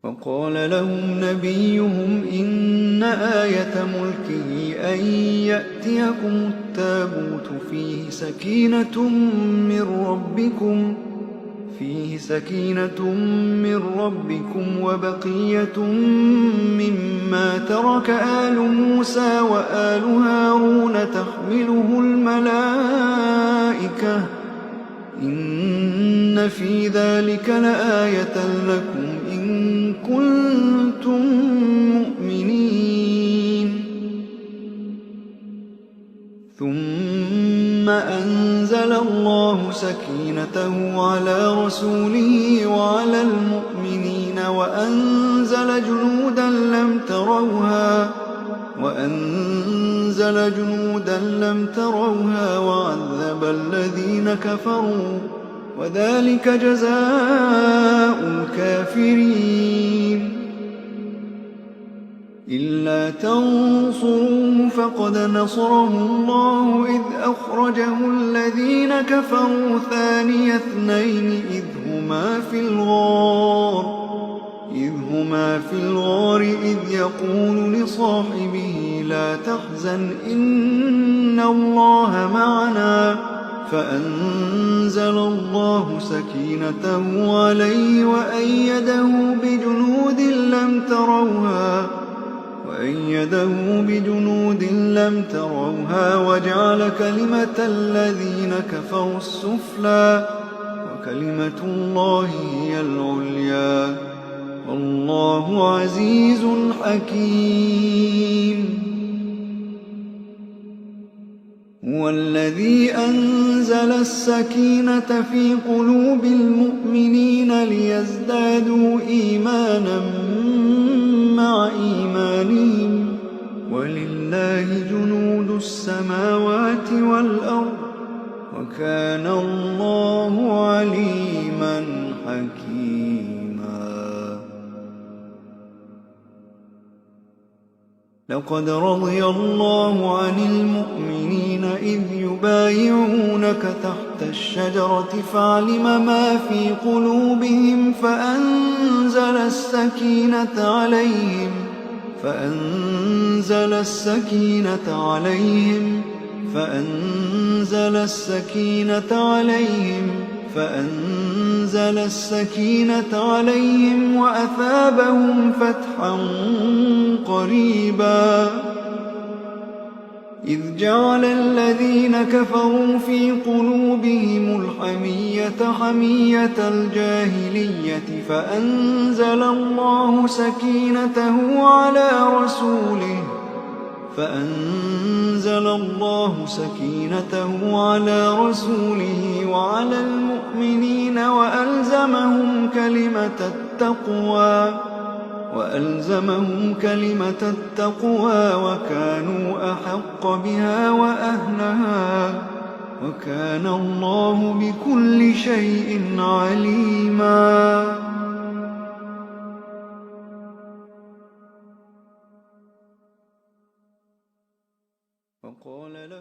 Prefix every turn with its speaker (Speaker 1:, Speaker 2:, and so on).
Speaker 1: وقال لهم نبيهم إن آية ملكه أن يأتيكم التابوت فيه سكينة من ربكم وبقية مما ترك آل موسى وآل هارون تحمله الملائكة إن في ذلك لآية لكم إن كنتم مؤمنين. ثم أنزل الله سكينته على رسوله وعلى المؤمنين وأنزل جنودا لم تروها وعذب الذين كفروا وذلك جزاء الكافرين. إلا تنصروه فقد نصره الله إذ أخرجه الذين كفروا ثاني اثنين إذ هما في الغار إذ يقول لصاحبه لا تحزن إن الله معنا فأنزل الله سكينته عليه وأيده بجنود لم تروها وجعل كلمة الذين كفروا السفلى وكلمة الله هي العليا والله عزيز حكيم. هو الذي أنزل السكينة في قلوب المؤمنين ليزدادوا إيمانا مع إيمانهم ولله جنود السماوات والأرض وكان الله عليما حكيما. لقد رضي الله عن المؤمنين إذ يبايعونك تحت الشجرة فعلم ما في قلوبهم فأنزل السكينة عليهم وأثابهم فتحا قريبا. إذ جعل الذين كفروا في قلوبهم الحمية حمية الجاهلية فأنزل الله سكينته على رسوله وعلى المؤمنين وألزمهم كلمة التقوى وكانوا أحق بها وأهلها وكان الله بكل شيء عليما.